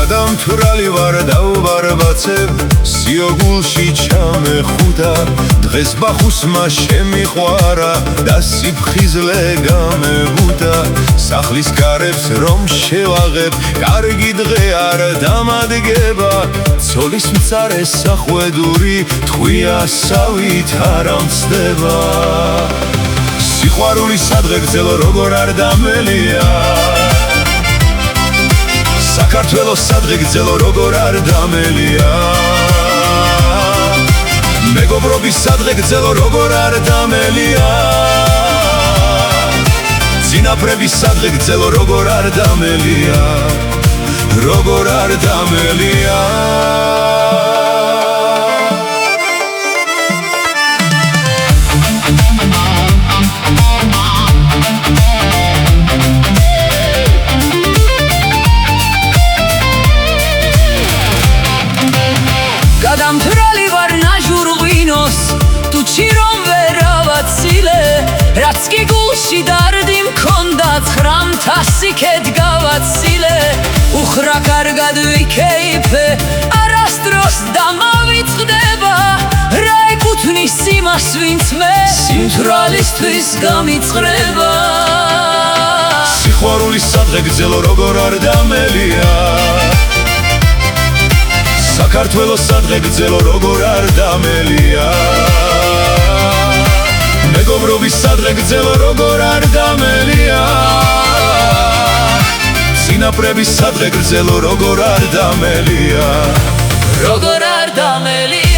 გადამთვრალი ვარ დავბარბაცებ სიოგულში ჩამეხუთა დღეს ბახუსმა შემიყვარა და სიფხიზლე გამებუთა სახლის კარებს რომ შევაღებ კარგი დღე არ დამადგება ცოლის მწარე სახვედური თხვიასავით არ ამცდება სიყვარული სადღე გრძელო როგორ არ დამელია საქართველოს სადღე გრძელო როგორ არ დამელია მეგობრობის სადღე გრძელო როგორ არ დამელია წინაპრების სადღე გრძელო როგორ არ დამელია როგორ არ დამელია გადამთვრალი ვარ ნაჟურღვინოს თუ ჩირომ ვერავაცილე რაც კი გულში დარდი მქონდა ცხრამთა სიქეთ გავაცილე უხრა კარგად ვიქეიფე არასდროს დამავიწყდება რა ეკუთვნის იმას ვინც მე სიმთვრალისთვის გამიწყრება სიყვარული სადღე გრძელო როგორ არ დამელია საქართველოს სადღე გრძელო როგორ არ დამელია მეგობრობის სადღე გრძელო როგორ არ დამელია წინაპრების სადღე გრძელო როგორ არ დამელია როგორ არ დამელია